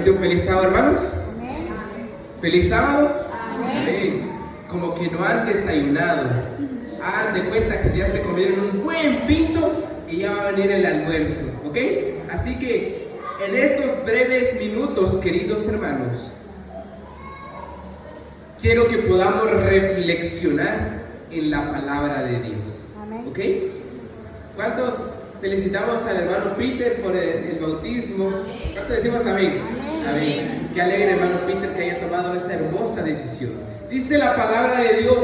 Nuevamente un feliz sábado, hermanos. Amén. ¿Feliz sábado? Amén. Amén. Como que no han desayunado. Hagan de cuenta que ya se comieron un buen pito y ya va a venir el almuerzo, ¿ok? Así que en estos breves minutos, queridos hermanos, quiero que podamos reflexionar en la palabra de Dios, Amén. ¿ok? ¿Cuántos felicitamos al hermano Peter por el bautismo? ¿Cuántos decimos amén? Amén. Amén. Qué alegre, hermano Peter, que haya tomado esa hermosa decisión. Dice la palabra de Dios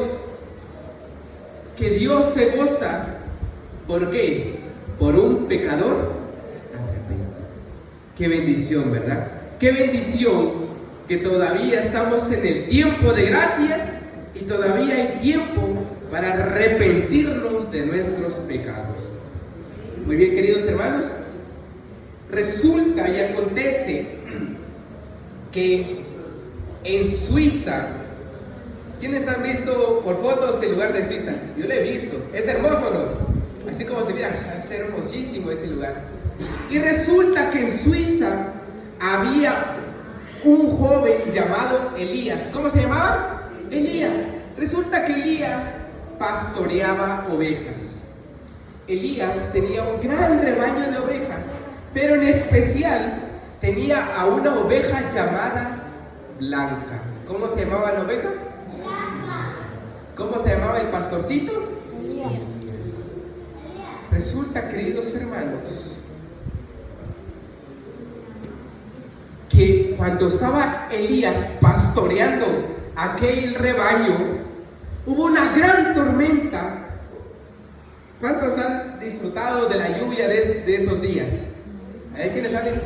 que Dios se goza. ¿Por qué? Por un pecador arrepentido. Qué bendición, ¿verdad? Qué bendición que todavía estamos en el tiempo de gracia y todavía hay tiempo para arrepentirnos de nuestros pecados. Muy bien, queridos hermanos, resulta y acontece que en Suiza, ¿quiénes han visto por fotos el lugar de Suiza? Yo lo he visto. ¿Es hermoso o no? Así como se mira, es hermosísimo ese lugar. Y resulta que en Suiza había un joven llamado Elías. ¿Cómo se llamaba? Elías. Resulta que Elías pastoreaba ovejas. Elías tenía un gran rebaño de ovejas, pero en especial tenía a una oveja llamada Blanca. ¿Cómo se llamaba la oveja? ¿Cómo se llamaba el pastorcito? Elías. Resulta, queridos hermanos, que cuando estaba Elías pastoreando aquel rebaño, hubo una gran tormenta. ¿Cuántos han disfrutado de la lluvia de esos días? Hay quienes salen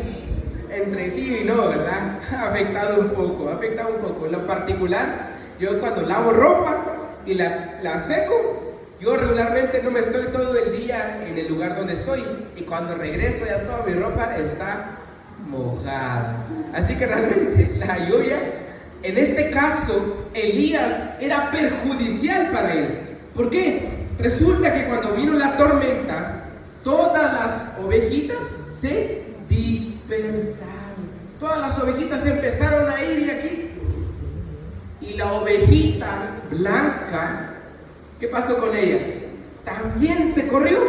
entre sí y no, ¿verdad? Ha afectado un poco. En lo particular, yo cuando lavo ropa y la seco, yo regularmente no me estoy todo el día en el lugar donde estoy, y cuando regreso ya toda mi ropa está mojada. Así que realmente la lluvia, en este caso, Elías era perjudicial para él. ¿Por qué? Resulta que cuando vino la tormenta, todas las ovejitas se dispersaron. Todas las ovejitas empezaron a ir de aquí. Y la ovejita Blanca, ¿qué pasó con ella? También se corrió.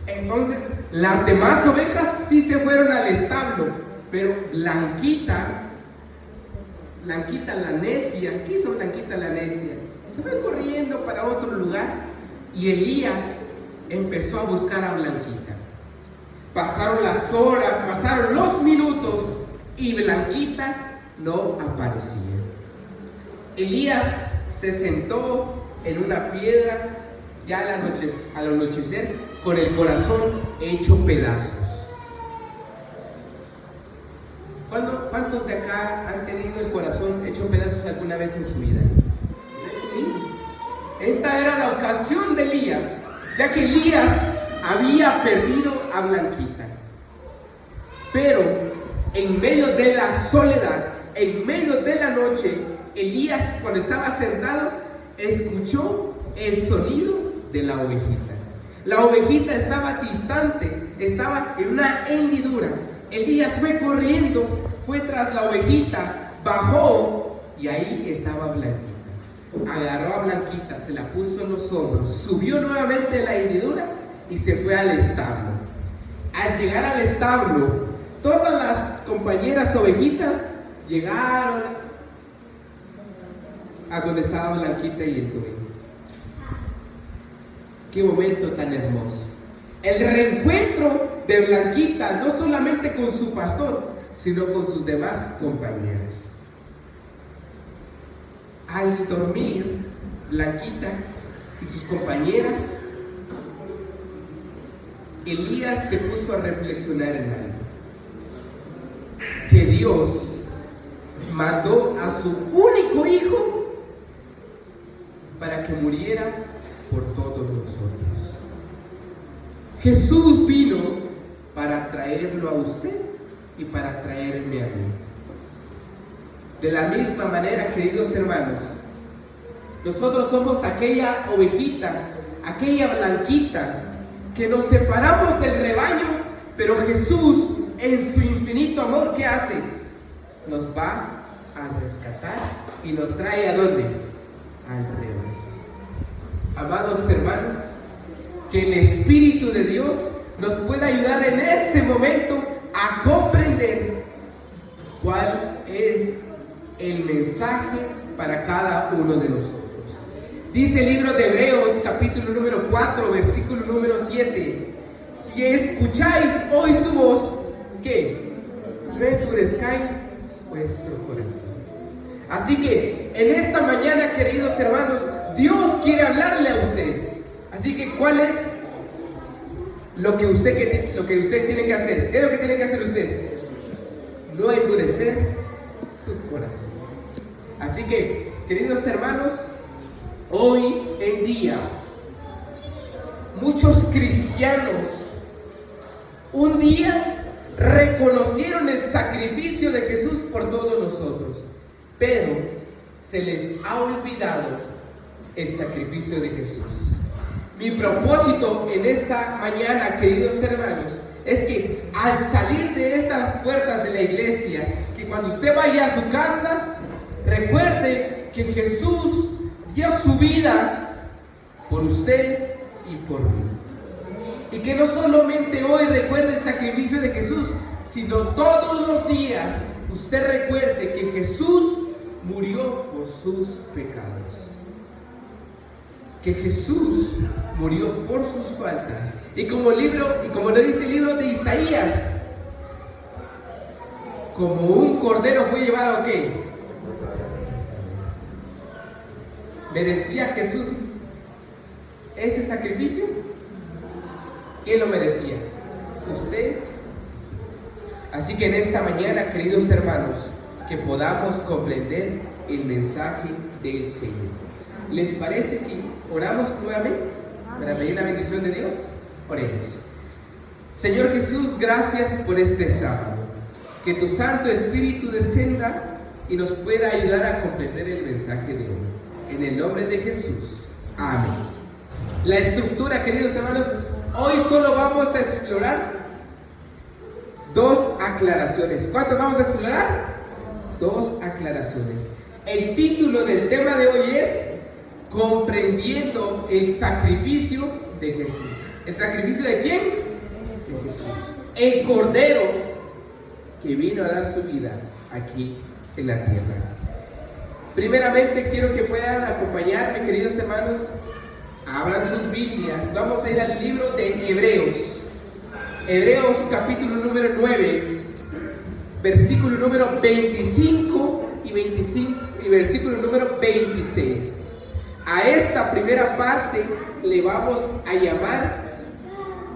Entonces, las demás ovejas sí se fueron al establo, pero Blanquita la necia, ¿qué hizo Blanquita la necia? Se fue corriendo para otro lugar y Elías empezó a buscar a Blanquita. Pasaron las horas, pasaron los minutos y Blanquita no aparecía. Elías se sentó en una piedra ya al anochecer con el corazón hecho pedazos. ¿Cuántos de acá han tenido el corazón hecho pedazos alguna vez en su vida? Esta era la ocasión de Elías, ya que Elías había perdido a Blanquita. Pero en medio de la soledad, en medio de la noche, Elías, cuando estaba sentado, escuchó el sonido de la ovejita. La ovejita estaba distante, estaba en una hendidura. Elías fue corriendo, fue tras la ovejita, bajó y ahí estaba Blanquita. Agarró a Blanquita, se la puso en los hombros, subió nuevamente la hendidura y se fue al establo. Al llegar al establo, todas las compañeras ovejitas llegaron a donde estaba Blanquita y el conejo. Qué momento tan hermoso. El reencuentro de Blanquita, no solamente con su pastor, sino con sus demás compañeras. Al dormir, Blanquita y sus compañeras, Elías se puso a reflexionar en algo. Que Dios mandó a su único hijo para que muriera por todos nosotros. Jesús vino para traerlo a usted y para traerme a mí. De la misma manera, queridos hermanos, nosotros somos aquella ovejita, aquella Blanquita, que nos separamos del rebaño, pero Jesús en su infinito amor, ¿qué hace? Nos va a rescatar y nos trae ¿a dónde? Alrededor. Amados hermanos, que el Espíritu de Dios nos pueda ayudar en este momento a comprender cuál es el mensaje para cada uno de nosotros. Dice el libro de Hebreos, capítulo número 4, versículo número 7. Si escucháis hoy su voz, ¿qué? No endurezcáis vuestro corazón. Así que en esta mañana, queridos hermanos, Dios quiere hablarle a usted. Así que, ¿cuál es lo que usted tiene que hacer? ¿Qué es lo que tiene que hacer usted? No endurecer su corazón. Así que, queridos hermanos, hoy en día muchos cristianos un día reconocieron el sacrificio de Jesús por todos nosotros, pero se les ha olvidado el sacrificio de Jesús. Mi propósito en esta mañana, queridos hermanos, es que al salir de estas puertas de la iglesia, que cuando usted vaya a su casa, recuerde que Jesús dio su vida por usted y por mí. Y que no solamente hoy recuerde el sacrificio de Jesús, sino todos los días usted recuerde que Jesús murió por sus pecados. Que Jesús murió por sus faltas. Y como lo dice el libro de Isaías, como un cordero fue llevado ¿a qué? ¿Merecía Jesús ese sacrificio? ¿Quién lo merecía? ¿Usted? Así que en esta mañana, queridos hermanos, que podamos comprender el mensaje del Señor. ¿Les parece si oramos nuevamente para pedir la bendición de Dios? Oremos. Señor Jesús, gracias por este sábado. Que tu Santo Espíritu descienda y nos pueda ayudar a comprender el mensaje de hoy. En el nombre de Jesús. Amén. La estructura, queridos hermanos, hoy solo vamos a explorar dos aclaraciones. ¿Cuántas vamos a explorar? Dos aclaraciones. El título del tema de hoy es Comprendiendo el sacrificio de Jesús. ¿El sacrificio de quién? De Jesús. El Cordero que vino a dar su vida aquí en la tierra. Primeramente quiero que puedan acompañarme, queridos hermanos. Abran sus Biblias. Vamos a ir al libro de Hebreos. Hebreos capítulo número 9, versículo número 25 y versículo número 26. A esta primera parte le vamos a llamar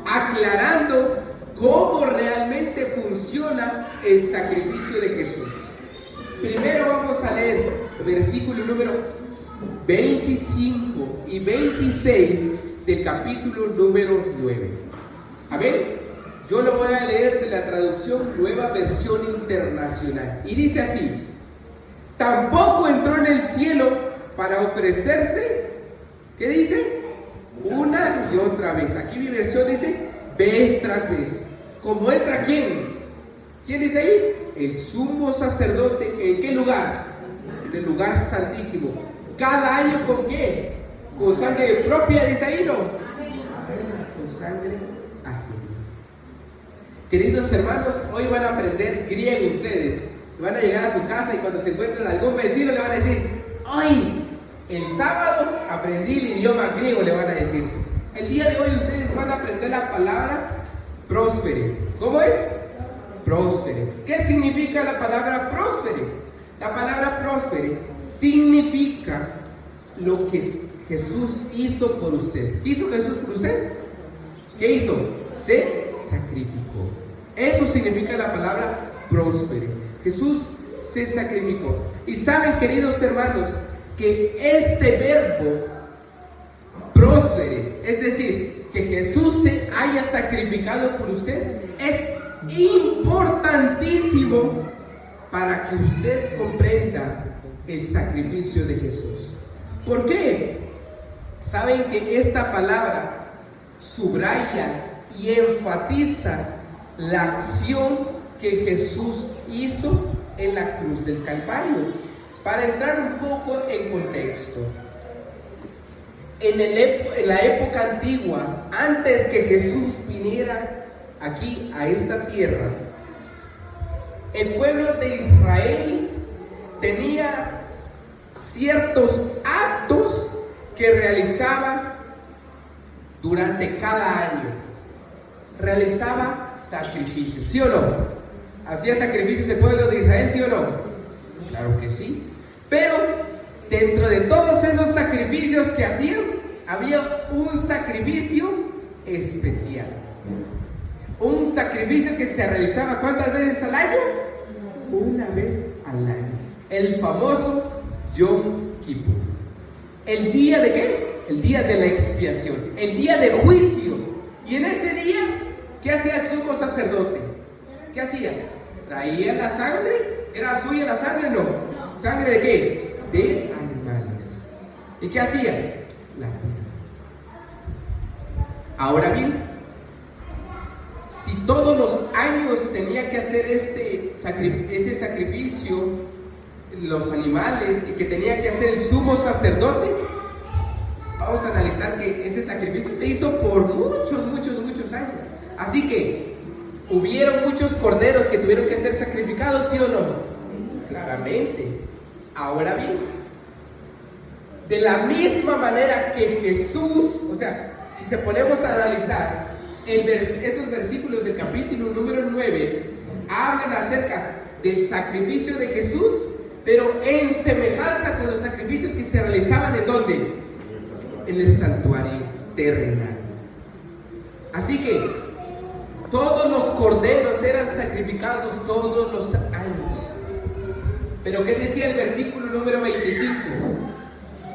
aclarando cómo realmente funciona el sacrificio de Jesús. Primero vamos a leer versículo número 25 y 26 del capítulo número 9. A ver, yo lo voy a leer de la traducción Nueva Versión Internacional. Y dice así: tampoco entró en el cielo para ofrecerse, ¿qué dice? Una y otra vez. Aquí mi versión dice vez tras vez. ¿Cómo entra quién? ¿Quién dice ahí? El sumo sacerdote. ¿En qué lugar? En el lugar santísimo. Cada año ¿con qué? Con sangre propia, dice ahí, ¿no? Con sangre ajena. Queridos hermanos, hoy van a aprender griego ustedes. Van a llegar a su casa y cuando se encuentren algún vecino le van a decir: hoy, el sábado, aprendí el idioma griego, le van a decir. El día de hoy ustedes van a aprender la palabra próspere. ¿Cómo es? Próspere. ¿Qué significa la palabra próspere? La palabra próspere significa lo que Jesús hizo por usted. ¿Qué hizo Jesús por usted? ¿Qué hizo? Se sacrificó. Eso significa la palabra próspere. Jesús se sacrificó. Y saben, queridos hermanos, que este verbo próspere, es decir, que Jesús se haya sacrificado por usted, es importantísimo para que usted comprenda el sacrificio de Jesús. ¿Por qué? Saben que esta palabra subraya y enfatiza la acción que Jesús hizo en la cruz del Calvario. Para entrar un poco en contexto, en la época antigua, antes que Jesús viniera aquí a esta tierra, el pueblo de Israel tenía ciertos actos que realizaba durante cada año. Realizaba sacrificios, ¿sí o no? ¿Hacía sacrificios el pueblo de Israel, sí o no? Claro que sí. Pero dentro de todos esos sacrificios que hacían, había un sacrificio especial. Un sacrificio que se realizaba ¿cuántas veces al año? Una vez al año. El famoso Yom Kippur. ¿El día de qué? El día de la expiación. El día de juicio. Y en ese día, ¿qué hacía el sumo sacerdote? ¿Qué hacía? ¿Traía la sangre? ¿Era suya la sangre? No. ¿Sangre de qué? De animales. ¿Y qué hacía? La vida. Ahora bien, si todos los años tenía que hacer ese sacrificio, los animales, y que tenía que hacer el sumo sacerdote, vamos a analizar que ese sacrificio se hizo por muchos años. Así que, ¿hubieron muchos corderos que tuvieron que ser sacrificados, sí o no? Claramente. Ahora bien, de la misma manera que Jesús, o sea, si se ponemos a analizar esos versículos del capítulo número 9, hablan acerca del sacrificio de Jesús, pero en semejanza con los sacrificios que se realizaban ¿en dónde? En el santuario terrenal. Así que todos los corderos eran sacrificados todos los años. Pero ¿qué decía el versículo número 25?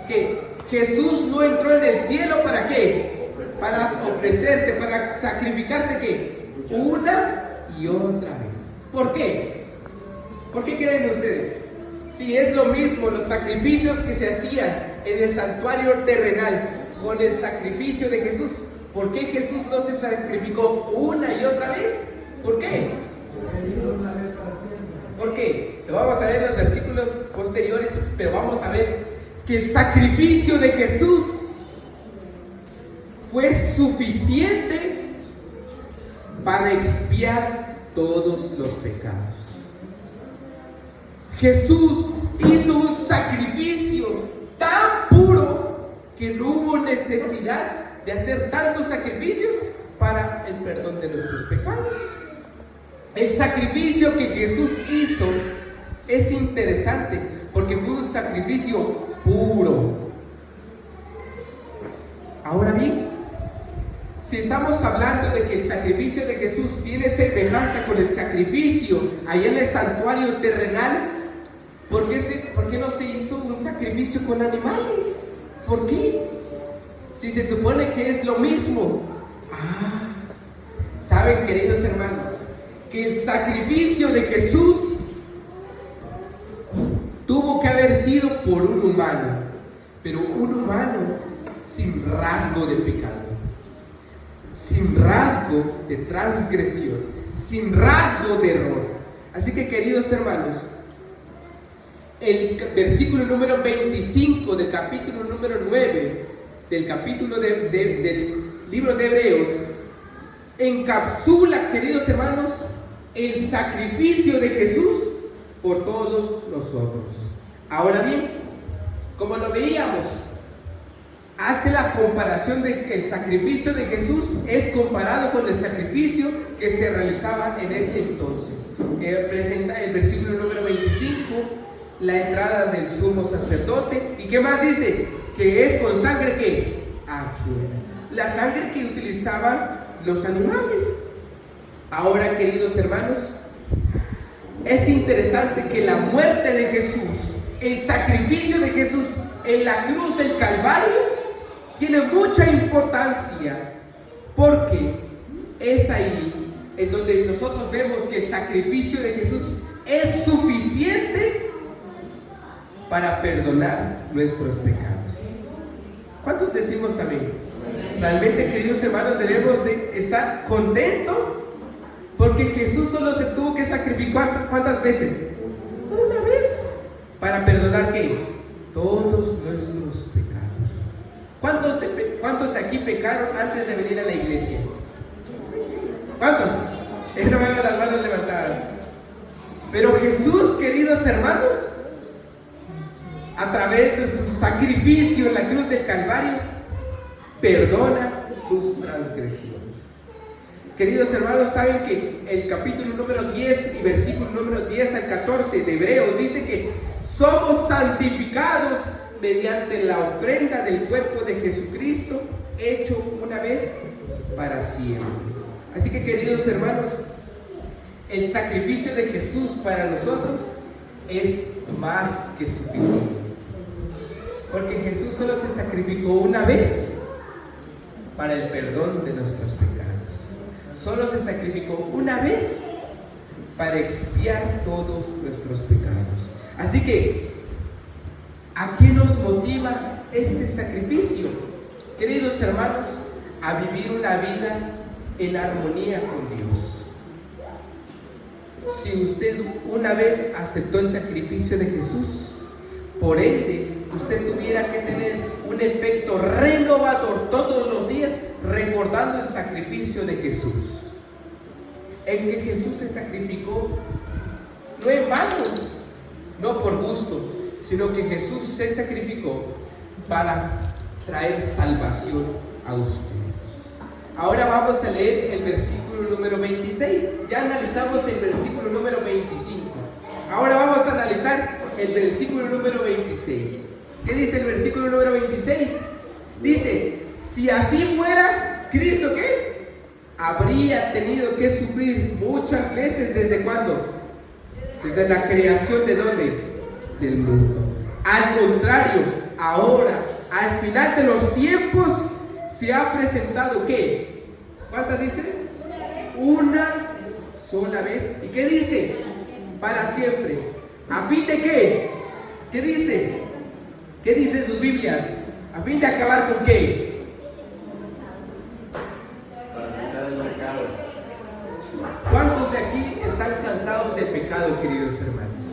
Que Jesús no entró en el cielo ¿para qué? Para ofrecerse, para sacrificarse ¿qué? Una y otra vez. ¿Por qué? ¿Por qué creen ustedes? Si es lo mismo los sacrificios que se hacían en el santuario terrenal con el sacrificio de Jesús, ¿por qué Jesús no se sacrificó una y otra vez? ¿Por qué? ¿Por qué? Lo vamos a ver en los versículos posteriores, pero vamos a ver que el sacrificio de Jesús fue suficiente para expiar todos los pecados. Jesús hizo un sacrificio tan puro que no hubo necesidad de hacer tantos sacrificios para el perdón de nuestros pecados. El sacrificio que Jesús hizo es interesante porque fue un sacrificio puro. Ahora bien, si estamos hablando de que el sacrificio de Jesús tiene semejanza con el sacrificio allá en el santuario terrenal, ¿por qué no se hizo un sacrificio con animales? ¿Por qué? Si se supone que es lo mismo. ¿Saben, queridos hermanos? Que el sacrificio de Jesús tuvo que haber sido por un humano, pero un humano sin rasgo de pecado, sin rasgo de transgresión, sin rasgo de error. Así que, queridos hermanos, el versículo número 25 del capítulo número 9 del capítulo del libro de Hebreos encapsula, queridos hermanos, el sacrificio de Jesús por todos nosotros. Ahora bien, como lo veíamos, hace la comparación de que el sacrificio de Jesús es comparado con el sacrificio que se realizaba en ese entonces. Presenta el versículo número 25 la entrada del sumo sacerdote. ¿Y qué más dice? Que es con sangre que ajena, la sangre que utilizaban los animales. Ahora, queridos hermanos, es interesante que la muerte de Jesús, el sacrificio de Jesús en la cruz del Calvario, tiene mucha importancia, porque es ahí en donde nosotros vemos que el sacrificio de Jesús es suficiente para perdonar nuestros pecados. ¿Cuántos decimos amén? Realmente, queridos hermanos, debemos de estar contentos Porque Jesús solo se tuvo que sacrificar, ¿cuántas veces? Una vez. ¿Para perdonar qué? Todos nuestros pecados. ¿Cuántos de aquí pecaron antes de venir a la iglesia? ¿Cuántos? No me hagan las manos levantadas. Pero Jesús, queridos hermanos, a través de su sacrificio en la cruz del Calvario, perdona sus transgresiones. Queridos hermanos, saben que el capítulo número 10 y versículo número 10 al 14 de Hebreos dice que somos santificados mediante la ofrenda del cuerpo de Jesucristo, hecho una vez para siempre. Así que, queridos hermanos, el sacrificio de Jesús para nosotros es más que suficiente. Porque Jesús solo se sacrificó una vez para el perdón de nuestros pecados. Solo se sacrificó una vez para expiar todos nuestros pecados. Así que, ¿a qué nos motiva este sacrificio? Queridos hermanos, a vivir una vida en armonía con Dios. Si usted una vez aceptó el sacrificio de Jesús, por ende, usted tuviera que tener un efecto renovador todos los días, recordando el sacrificio de Jesús. En que Jesús se sacrificó no en vano, no por gusto, sino que Jesús se sacrificó para traer salvación a usted. Ahora vamos a leer el versículo número 26. Ya analizamos el versículo número 25. Ahora vamos a analizar el versículo número 26. ¿Qué dice el versículo número 26? Dice, si así fuera, ¿Cristo qué? Habría tenido que sufrir muchas veces. ¿Desde cuándo? Desde la creación ¿de dónde? Del mundo. Al contrario, ahora, al final de los tiempos, se ha presentado ¿qué? ¿Cuántas dice? Una sola vez. ¿Y qué dice? Para siempre. ¿A fin de qué? ¿Qué dice? ¿Qué dicen sus Biblias? ¿A fin de acabar con qué? ¿Cuántos de aquí están cansados del pecado, queridos hermanos?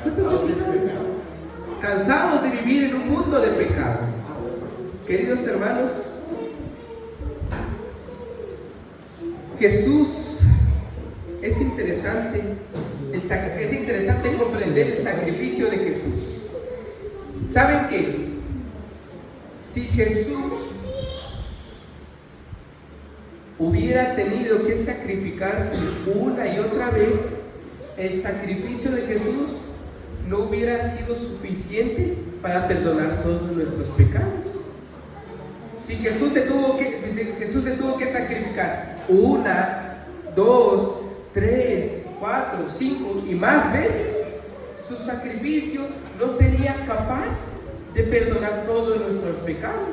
¿Cuántos de aquí están cansados de vivir en un mundo de pecado? Queridos hermanos, Jesús, es interesante comprender el sacrificio de Jesús. ¿Saben qué? Si Jesús hubiera tenido que sacrificarse una y otra vez, el sacrificio de Jesús no hubiera sido suficiente para perdonar todos nuestros pecados. Si Jesús se tuvo que sacrificar una, dos, tres, cuatro, cinco y más veces, su sacrificio no sería capaz de perdonar todos nuestros pecados.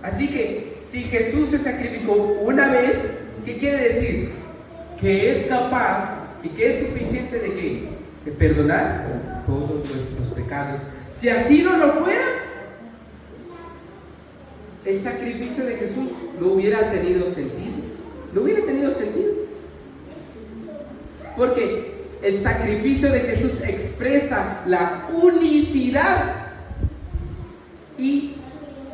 Así que si Jesús se sacrificó una vez, ¿qué quiere decir? Que es capaz y que es suficiente ¿de qué? De perdonar todos nuestros pecados. Si así no lo fuera, el sacrificio de Jesús no hubiera tenido sentido. No hubiera tenido sentido. Porque el sacrificio de Jesús expresa la unicidad y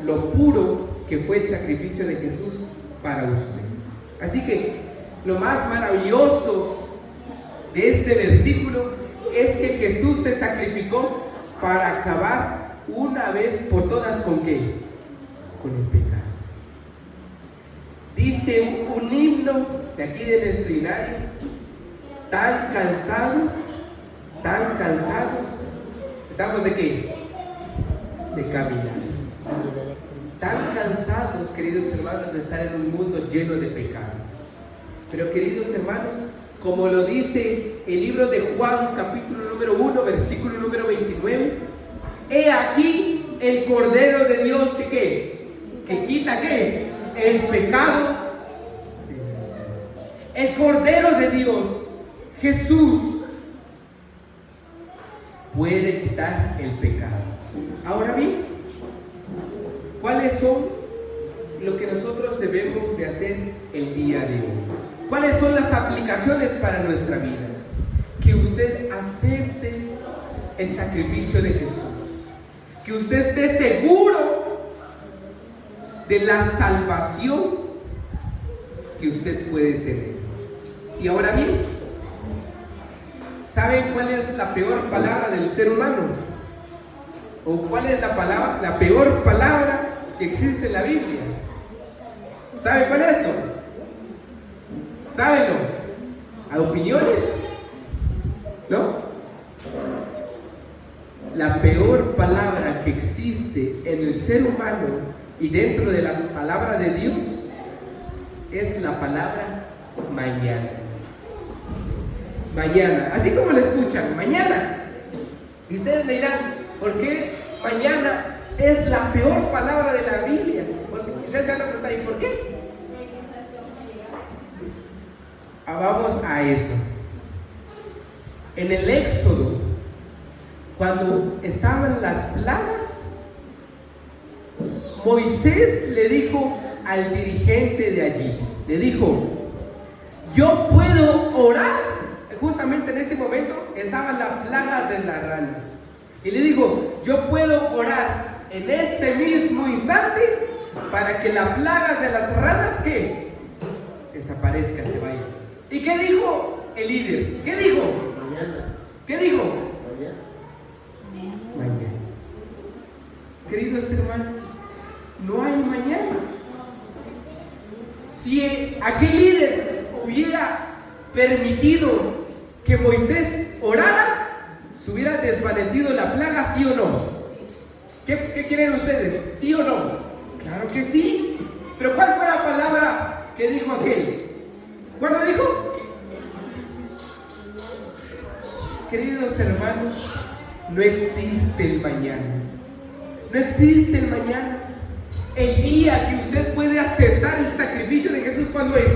lo puro que fue el sacrificio de Jesús para usted. Así que lo más maravilloso de este versículo es que Jesús se sacrificó para acabar una vez por todas ¿con qué? Con el pecado. Dice un himno de aquí de nuestro himnario: tan cansados, estamos ¿de qué? De caminar. Tan cansados, queridos hermanos, de estar en un mundo lleno de pecado. Pero, queridos hermanos, como lo dice el libro de Juan, capítulo número 1, versículo número 29, he aquí el Cordero de Dios que ¿qué? Que quita ¿qué? El pecado. El Cordero de Dios, Jesús, puede quitar el pecado. Ahora bien, ¿cuáles son lo que nosotros debemos de hacer el día de hoy? ¿Cuáles son las aplicaciones para nuestra vida? Que usted acepte el sacrificio de Jesús. Que usted esté seguro de la salvación que usted puede tener. Y ahora bien, ¿saben cuál es la peor palabra del ser humano? ¿O cuál es la peor palabra que existe en la Biblia? ¿Saben cuál es esto? ¿Sábenlo? ¿Hay opiniones? ¿No? La peor palabra que existe en el ser humano y dentro de la palabra de Dios es la palabra mañana. Mañana, así como lo escuchan, mañana. Y ustedes me dirán, ¿por qué mañana es la peor palabra de la Biblia? Porque ustedes se van a preguntar, ¿y por qué? Vamos a eso. En el Éxodo, cuando estaban las plagas, Moisés le dijo al dirigente de allí, le dijo, yo puedo orar. Justamente en ese momento estaba la plaga de las ranas. Y le dijo, yo puedo orar en este mismo instante para que la plaga de las ranas, ¿qué? Desaparezca, se vaya. ¿Y qué dijo el líder? ¿Qué dijo? Mañana. ¿Qué dijo? Mañana. Queridos hermanos, no hay mañana. Si aquel líder hubiera permitido que Moisés orara, se hubiera desvanecido la plaga, ¿sí o no? ¿Qué quieren ustedes? ¿Sí o no? Claro que sí. Pero ¿cuál fue la palabra que dijo aquel? ¿Cuándo dijo? Queridos hermanos, no existe el mañana. No existe el mañana. El día que usted puede aceptar el sacrificio de Jesús, ¿cuándo es?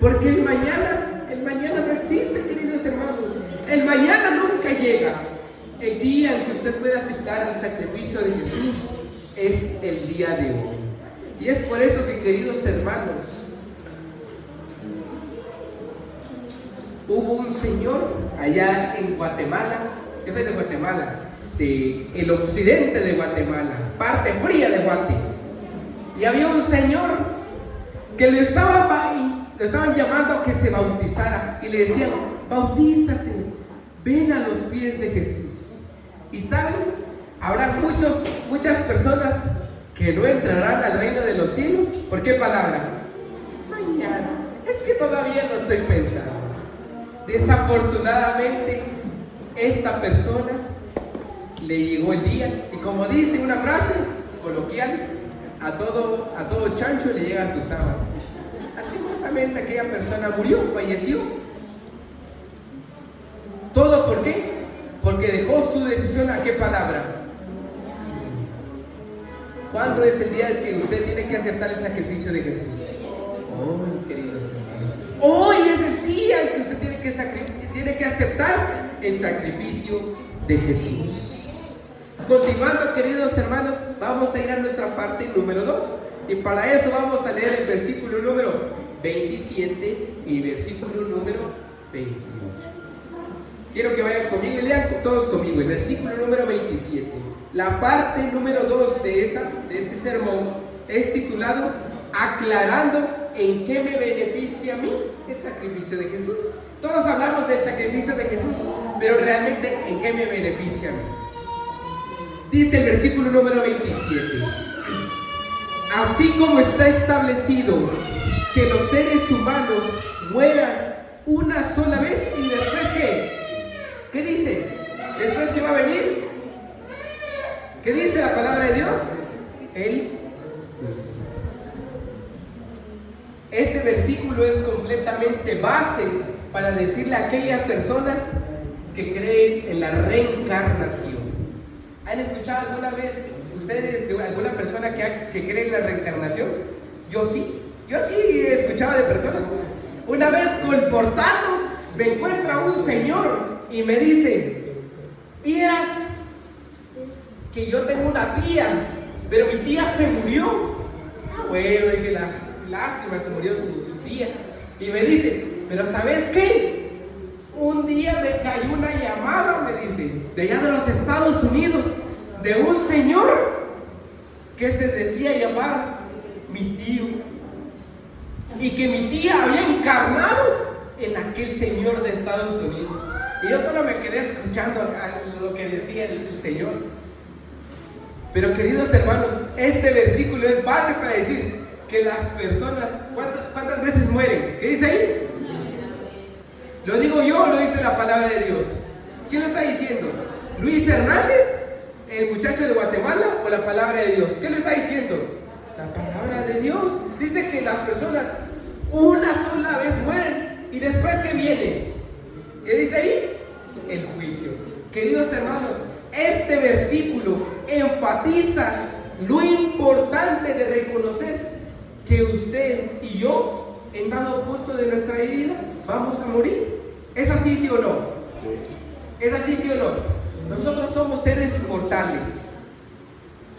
Porque el mañana no existe, queridos hermanos. El mañana nunca llega. El día en que usted puede aceptar el sacrificio de Jesús es el día de hoy. Y es por eso que, queridos hermanos, hubo un señor allá en Guatemala. Yo soy de Guatemala, del occidente de Guatemala, parte fría de Guate. Y había un señor que le estaban llamando a que se bautizara y le decían, bautízate, ven a los pies de Jesús. Y sabes, habrá muchas personas que no entrarán al reino de los cielos. ¿Por qué palabra? Mañana. Es que todavía no estoy pensando. Desafortunadamente, esta persona le llegó el día, y como dice una frase coloquial, a todo chancho le llega su sábado. Lastimosamente aquella persona murió, falleció. ¿Todo por qué? Porque dejó su decisión a qué palabra. ¿Cuándo es el día en que usted tiene que aceptar el sacrificio de Jesús? Hoy, queridos hermanos. Hoy es el día en que usted tiene que aceptar el sacrificio de Jesús. Continuando, queridos hermanos, vamos a ir a nuestra parte número 2. Y para eso vamos a leer el versículo número 27 y versículo número 28. Quiero que vayan conmigo y lean todos conmigo el versículo número 27. La parte número 2 de este sermón es titulado Aclarando en qué me beneficia a mí el sacrificio de Jesús. Todos hablamos del sacrificio de Jesús, pero realmente ¿en qué me beneficia a mí? Dice el versículo número 27. Así como está establecido que los seres humanos mueran una sola vez y después ¿qué? ¿Qué dice? ¿Después qué va a venir? ¿Qué dice la palabra de Dios? Este versículo es completamente base para decirle a aquellas personas que creen en la reencarnación. ¿Han escuchado alguna vez ustedes de alguna persona que cree en la reencarnación? Yo sí he escuchado de personas. Una vez colportando me encuentra un señor y me dice, miras que yo tengo una tía, pero mi tía se murió. Bueno, dije, lástima, se murió su día. Y me dice, pero ¿sabes qué? Un día me cayó una llamada, me dice, de allá de los Estados Unidos, de un señor que se decía llamar mi tío. Y que mi tía había encarnado en aquel señor de Estados Unidos. Y yo solo me quedé escuchando a lo que decía el Señor. Pero queridos hermanos, este versículo es base para decir que las personas, ¿cuántas veces mueren? ¿Qué dice ahí? ¿Lo digo yo o lo dice la palabra de Dios? ¿Quién lo está diciendo? ¿Luis Hernández, el muchacho de Guatemala, o la palabra de Dios? ¿Qué lo está diciendo? La palabra de Dios. Dice que las personas una sola vez mueren. ¿Y después qué viene? ¿Qué dice ahí? El juicio. Queridos hermanos, este versículo enfatiza lo importante de reconocer que usted y yo, en dado punto de nuestra vida, vamos a morir. ¿Es así, sí o no? ¿Es así, sí o no? Nosotros somos seres mortales.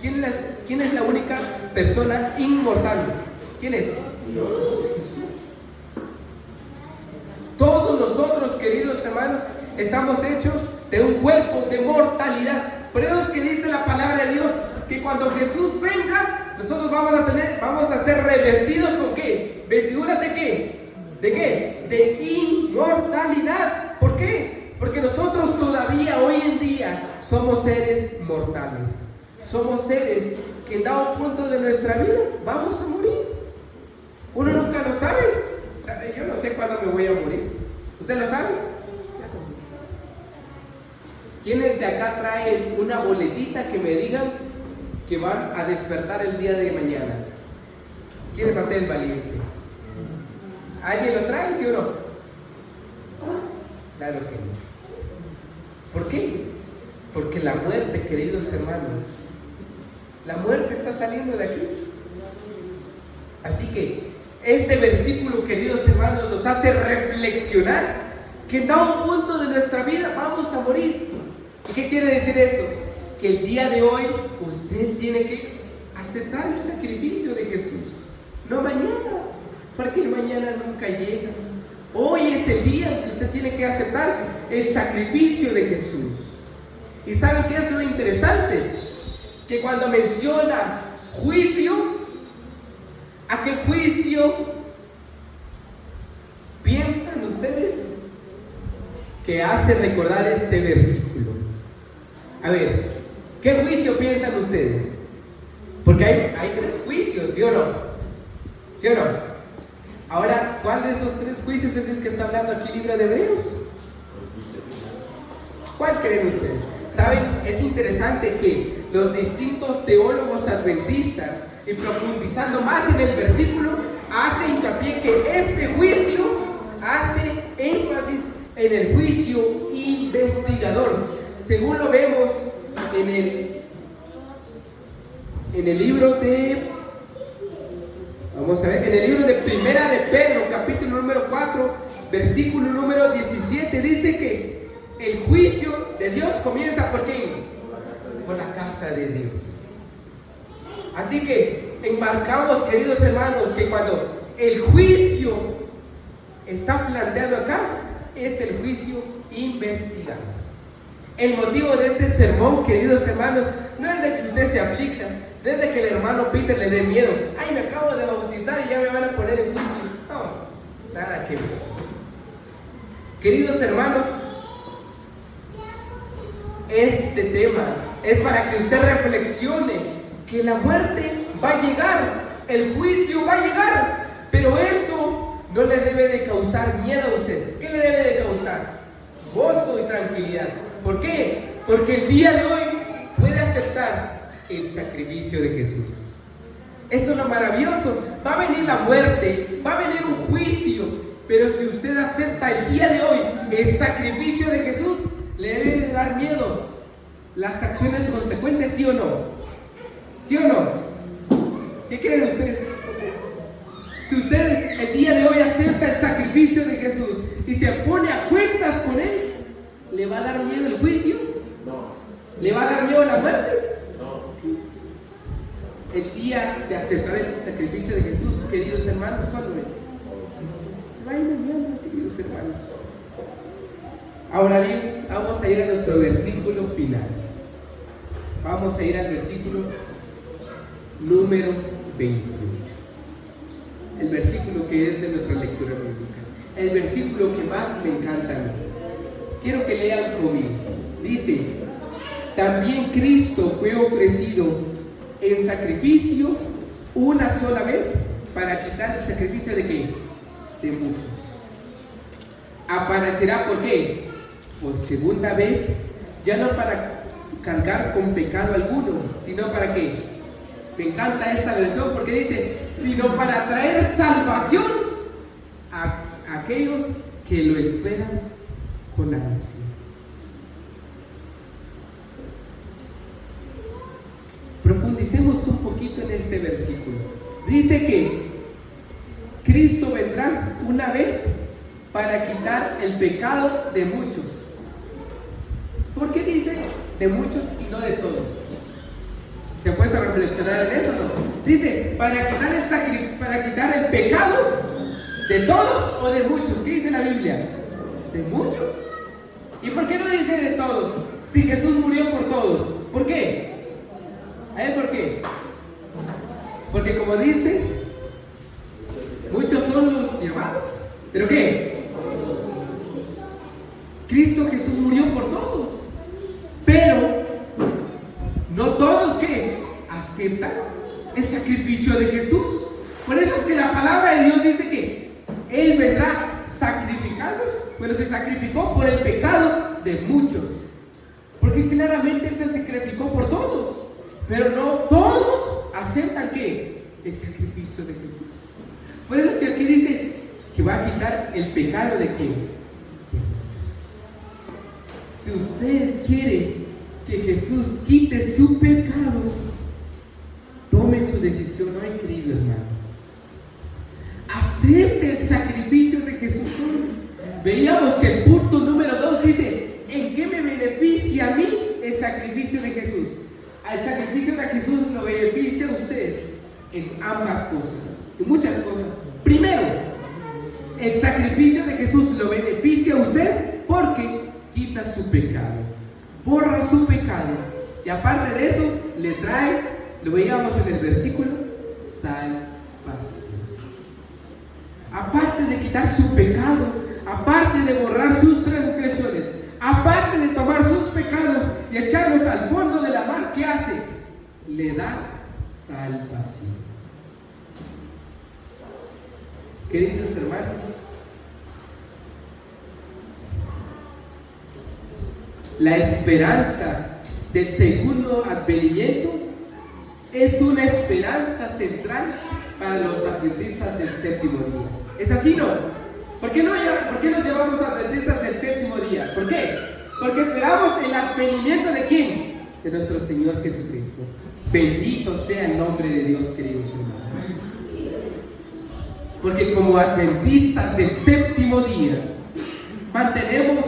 ¿Quién es la única persona inmortal? ¿Quién es? Dios. Todos nosotros, queridos hermanos, estamos hechos de un cuerpo de mortalidad. Por eso es que dice la palabra de Dios que cuando Jesús venga, nosotros vamos a ser revestidos ¿con qué? ¿Vestiduras de qué? ¿De qué? De inmortalidad. ¿Por qué? Porque nosotros todavía hoy en día somos seres mortales. Somos seres que en dado punto de nuestra vida vamos a morir. Uno nunca lo sabe. Yo no sé cuándo me voy a morir. ¿Usted lo sabe? ¿Quiénes de acá traen una boletita que me digan que van a despertar el día de mañana? ¿Quién va a ser el valiente? ¿Alguien lo trae, sí o no? Claro que no. ¿Por qué? Porque la muerte, queridos hermanos, la muerte está saliendo de aquí. Así que este versículo, queridos hermanos, nos hace reflexionar que en dado punto de nuestra vida vamos a morir. ¿Y qué quiere decir esto? Que el día de hoy usted tiene que aceptar el sacrificio de Jesús. No mañana, porque el mañana nunca llega. Hoy es el día en que usted tiene que aceptar el sacrificio de Jesús. ¿Y saben qué es lo interesante? Que cuando menciona juicio, ¿a qué juicio piensan ustedes que hace recordar este versículo? A ver, ¿qué juicio piensan ustedes? Porque hay tres juicios, ¿sí o no? ¿Sí o no? Ahora, ¿cuál de esos tres juicios es el que está hablando aquí el libro de Hebreos? ¿Cuál creen ustedes? ¿Saben? Es interesante que los distintos teólogos adventistas, y profundizando más en el versículo, hace hincapié que este juicio hace énfasis en el juicio investigador. Según lo vemos en el libro de, vamos a ver, en el libro de Primera de Pedro, capítulo número 4, versículo número 17, dice que el juicio de Dios comienza ¿por quién? Por la casa de Dios. Así que enmarcamos, queridos hermanos, que cuando el juicio está planteado acá, es el juicio investigado. El motivo de este sermón, queridos hermanos, no es de que usted se aflija, no es de que el hermano Peter le dé miedo. Ay, me acabo de bautizar y ya me van a poner en juicio. No, nada que ver. Queridos hermanos, este tema es para que usted reflexione que la muerte va a llegar, el juicio va a llegar, pero eso no le debe de causar miedo a usted. ¿Qué le debe de causar? Gozo y tranquilidad. ¿Por qué? Porque el día de hoy puede aceptar el sacrificio de Jesús. Eso es lo maravilloso. Va a venir la muerte, va a venir un juicio, pero si usted acepta el día de hoy el sacrificio de Jesús, le debe de dar miedo las acciones consecuentes, ¿sí o no? ¿Sí o no? ¿Qué creen ustedes? Si usted el día de hoy acepta el sacrificio de Jesús y se pone a cuentas con Él, ¿le va a dar miedo el juicio? No. ¿Le va a dar miedo la muerte? No. El día de aceptar el sacrificio de Jesús, queridos hermanos, ¿cuándo es? trae mañana, queridos hermanos. Ahora bien, vamos a ir a nuestro versículo final. Vamos a ir al versículo número 28. El versículo que es de nuestra lectura bíblica. El versículo que más me encanta a mí. Quiero que lean conmigo. Dice: también Cristo fue ofrecido en sacrificio una sola vez para quitar el sacrificio ¿de qué? De muchos. Aparecerá ¿por qué? Por segunda vez, ya no para cargar con pecado alguno, sino para qué. Me encanta esta versión porque dice, sino para traer salvación a aquellos que lo esperan con ansia. Profundicemos un poquito en este versículo. Dice que Cristo vendrá una vez para quitar el pecado de muchos. ¿Por qué dice de muchos y no de todos? ¿Se ha puesto a reflexionar en eso o no? Dice, para quitar el pecado de todos o de muchos. ¿Qué dice la Biblia? De muchos. ¿Y por qué no dice de todos? Si Jesús murió por todos. ¿Por qué? ¿A ver por qué? Porque como dice, muchos son los llamados. ¿Pero qué? Cristo Jesús murió por todos. Pero no todos que aceptan el sacrificio de Jesús. Por eso es que la palabra de Dios dice que Él vendrá sacrificándose. Bueno, se sacrificó por el pecado de muchos. Porque claramente Él se sacrificó por todos. Pero no todos aceptan que el sacrificio de Jesús. Por eso es que aquí dice que va a quitar el pecado de quién. Si usted quiere que Jesús quite su pecado, tome su decisión hoy, querido hermano. Acepte el sacrificio de Jesús. Veíamos que el punto número 2 dice, ¿en qué me beneficia a mí el sacrificio de Jesús? Al sacrificio de Jesús lo beneficia a usted en ambas cosas, en muchas cosas. Primero, el sacrificio de Jesús lo beneficia a usted porque quita su pecado, borra su pecado, y aparte de eso le trae, lo veíamos en el versículo, salvación. Aparte de quitar su pecado, aparte de borrar sus transgresiones, aparte de tomar sus pecados y echarlos al fondo de la mar, ¿qué hace? Le da salvación. Queridos hermanos, la esperanza del segundo advenimiento es una esperanza central para los adventistas del séptimo día. ¿Es así, no? ¿Por qué nos llamamos adventistas del séptimo día? ¿Por qué? Porque esperamos el advenimiento ¿de quién? De nuestro Señor Jesucristo. Bendito sea el nombre de Dios, queridos hermanos. Porque como adventistas del séptimo día, mantenemos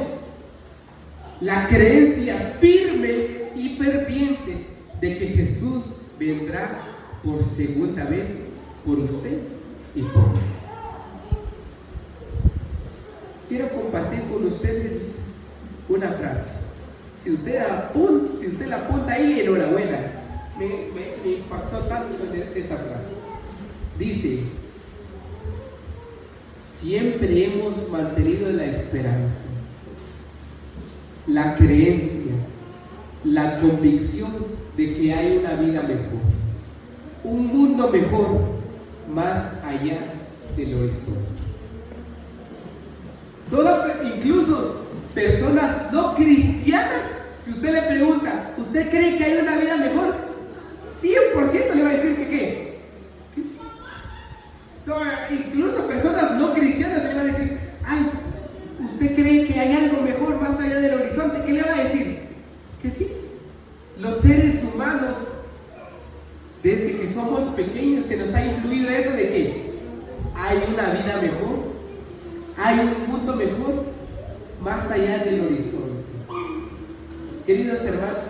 la creencia firme y ferviente de que Jesús vendrá por segunda vez por usted y por mí. Quiero compartir con ustedes una frase. Si usted la apunta ahí, enhorabuena. Me impactó tanto esta frase. Dice: siempre hemos mantenido la esperanza, la creencia, la convicción de que hay una vida mejor, un mundo mejor más allá del horizonte. Incluso personas no cristianas, si usted le pregunta, ¿usted cree que hay una vida mejor? 100% le va a decir que ¿qué? Que sí. Incluso personas no cristianas le van a decir, ay, ¿usted cree que hay algo mejor más allá del horizonte? ¿Qué le va a decir? Que sí. Los seres humanos, desde que somos pequeños, se nos ha influido eso de que hay una vida mejor, hay un mundo mejor más allá del horizonte. Queridos hermanos,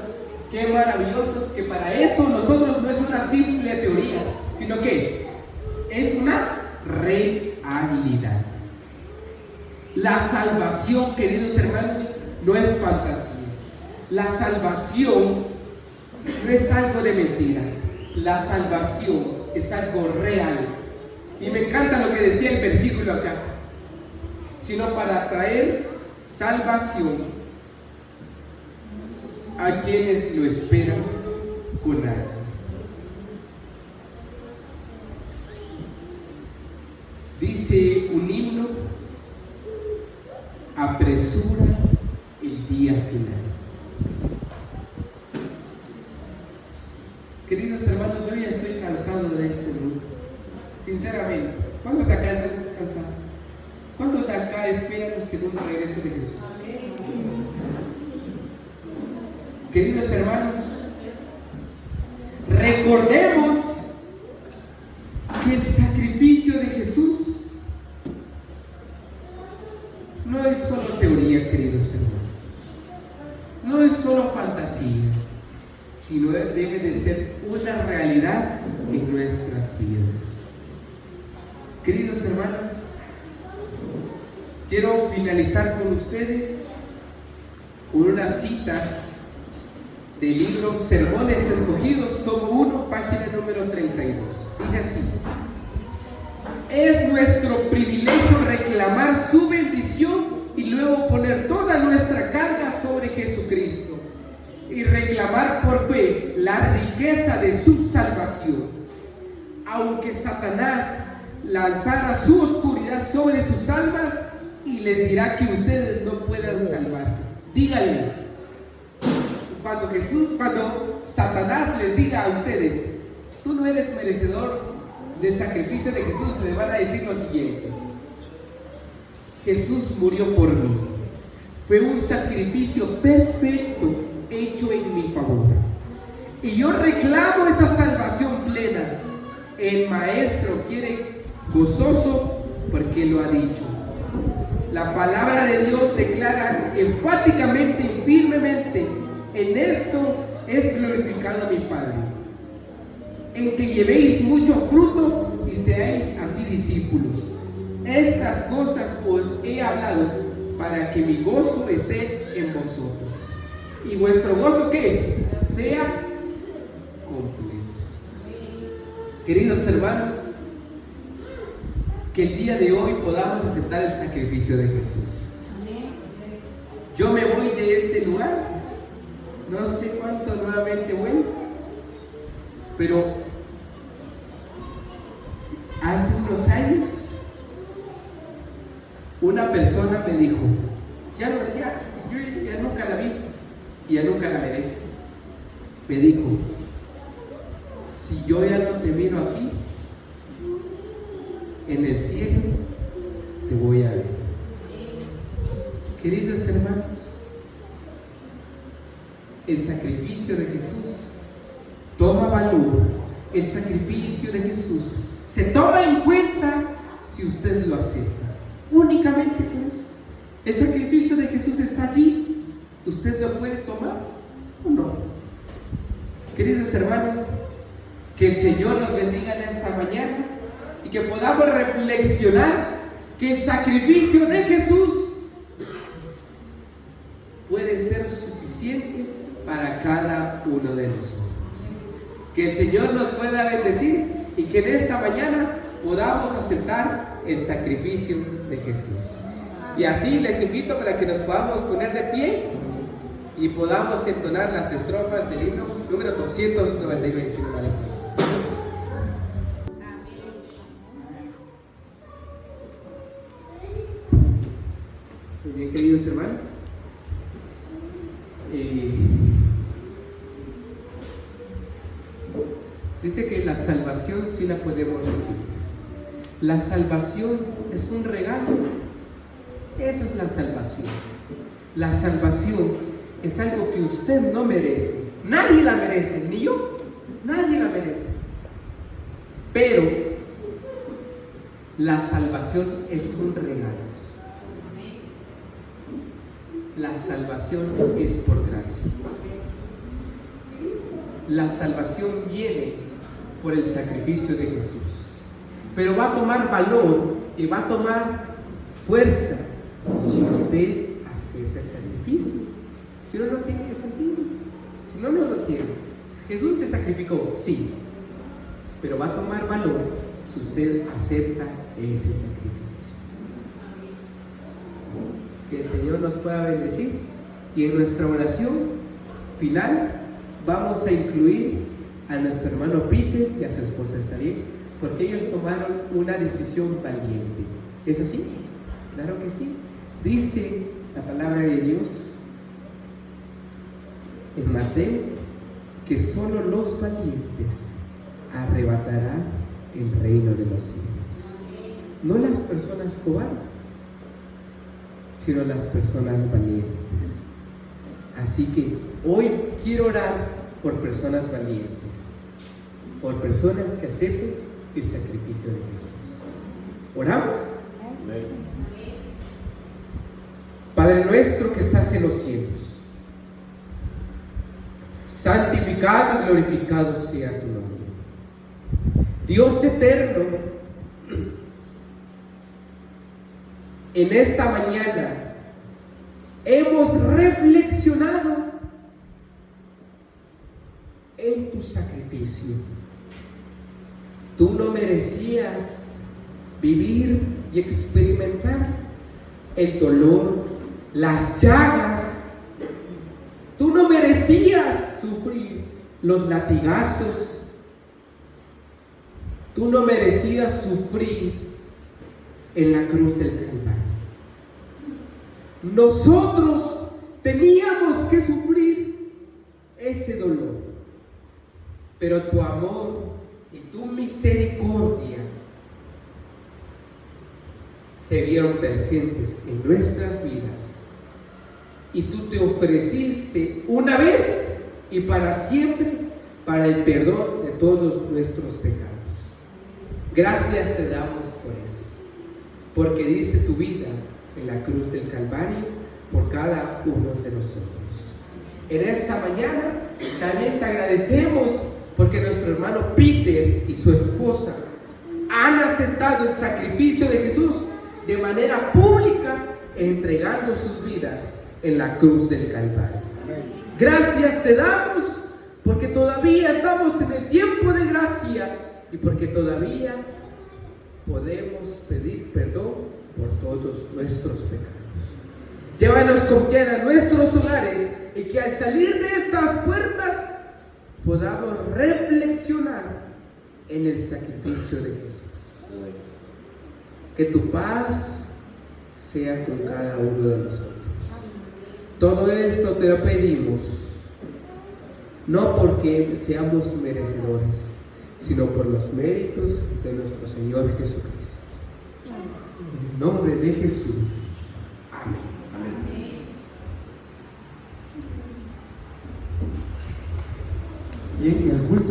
qué maravillosos que para eso nosotros no es una simple teoría, sino que es una realidad. La salvación, queridos hermanos, no es fantasía. La salvación no es algo de mentiras. La salvación es algo real. Y me encanta lo que decía el versículo acá. Sino para traer salvación a quienes lo esperan con ansia. Dice un himno: apresura el día final. Queridos hermanos, yo ya estoy cansado de este mundo. Sinceramente, ¿cuántos de acá están cansados? ¿Cuántos de acá esperan el segundo regreso de Jesús? Queridos hermanos, recordemos que el sacrificio de Jesús no es solo teoría, queridos hermanos. No es solo fantasía, sino debe de ser una realidad en nuestras vidas. Queridos hermanos, quiero finalizar con ustedes con una cita del libro Sermones Escogidos, tomo 1, página número 32. Dice así: es nuestro privilegio reclamar su bendición y luego poner toda nuestra carga sobre Jesucristo y reclamar por fe la riqueza de su salvación. Aunque Satanás lanzara su oscuridad sobre sus almas y les dirá que ustedes no puedan salvarse, díganle. Cuando Satanás les diga a ustedes: tú no eres merecedor del sacrificio de Jesús, les van a decir lo siguiente: Jesús murió por mí, fue un sacrificio perfecto hecho en mi favor, y yo reclamo esa salvación plena. El Maestro quiere gozoso porque lo ha dicho. La palabra de Dios declara enfáticamente y firmemente: en esto es glorificado mi Padre, en que llevéis mucho fruto y seáis así discípulos. Estas cosas os he hablado para que mi gozo esté en vosotros y vuestro gozo ¿qué? Sea completo. Queridos hermanos, que el día de hoy podamos aceptar el sacrificio de Jesús. Yo me voy de este lugar, no sé cuánto nuevamente vuelvo, pero hace unos años una persona me dijo, yo ya nunca la vi y ya nunca la veré. Me dijo: si yo ya no te miro aquí, en el cielo te voy a ver. Queridos hermanos, el sacrificio de Jesús toma valor. El sacrificio de Jesús se toma en cuenta si usted lo acepta. Únicamente con eso. El sacrificio de Jesús está allí. ¿Usted lo puede tomar o no? Queridos hermanos, que el Señor nos bendiga en esta mañana y que podamos reflexionar que el sacrificio de Jesús puede ser suficiente para cada uno de nosotros. Que el Señor nos pueda bendecir y que en esta mañana podamos aceptar el sacrificio de Jesús. Y así les invito para que nos podamos poner de pie y podamos entonar las estrofas del himno número 299, señor maestro. Muy bien, queridos hermanos. Dice que la salvación sí la podemos recibir. La salvación es un regalo. Esa es la salvación. La salvación es algo que usted no merece. Nadie la merece, ni yo. Nadie la merece. Pero la salvación es un regalo. La salvación es por gracia. La salvación viene por el sacrificio de Jesús. Pero va a tomar valor y va a tomar fuerza si usted acepta el sacrificio. Si no, no tiene sentido. Si no, no lo tiene. Jesús se sacrificó, sí, pero va a tomar valor si usted acepta ese sacrificio. Que el Señor nos pueda bendecir. Y en nuestra oración final vamos a incluir a nuestro hermano Peter y a su esposa, ¿está bien? Porque ellos tomaron una decisión valiente. ¿Es así? Claro que sí. Dice la palabra de Dios en Mateo que solo los valientes arrebatarán el reino de los cielos. No las personas cobardes, sino las personas valientes. Así que hoy quiero orar por personas valientes, por personas que acepten el sacrificio de Jesús. ¿Oramos? Padre nuestro que estás en los cielos, santificado y glorificado sea tu nombre. Dios eterno, en esta mañana hemos reflexionado en tu sacrificio. Tú no merecías vivir y experimentar el dolor, las llagas. Tú no merecías sufrir los latigazos. Tú no merecías sufrir en la cruz del Calvario. Nosotros teníamos que sufrir ese dolor, pero tu amor y tu misericordia se vieron presentes en nuestras vidas, y tú te ofreciste una vez y para siempre para el perdón de todos nuestros pecados. Gracias te damos por eso, porque diste tu vida en la cruz del Calvario por cada uno de nosotros. En esta mañana también te agradecemos porque nuestro hermano Peter y su esposa han aceptado el sacrificio de Jesús de manera pública, entregando sus vidas en la cruz del Calvario. Gracias te damos porque todavía estamos en el tiempo de gracia y porque todavía podemos pedir perdón por todos nuestros pecados. Llévanos con bien a nuestros hogares y que al salir de estas puertas podamos reflexionar en el sacrificio de Jesús. Que tu paz sea con cada uno de nosotros. Todo esto te lo pedimos, no porque seamos merecedores, sino por los méritos de nuestro Señor Jesucristo. En el nombre de Jesús.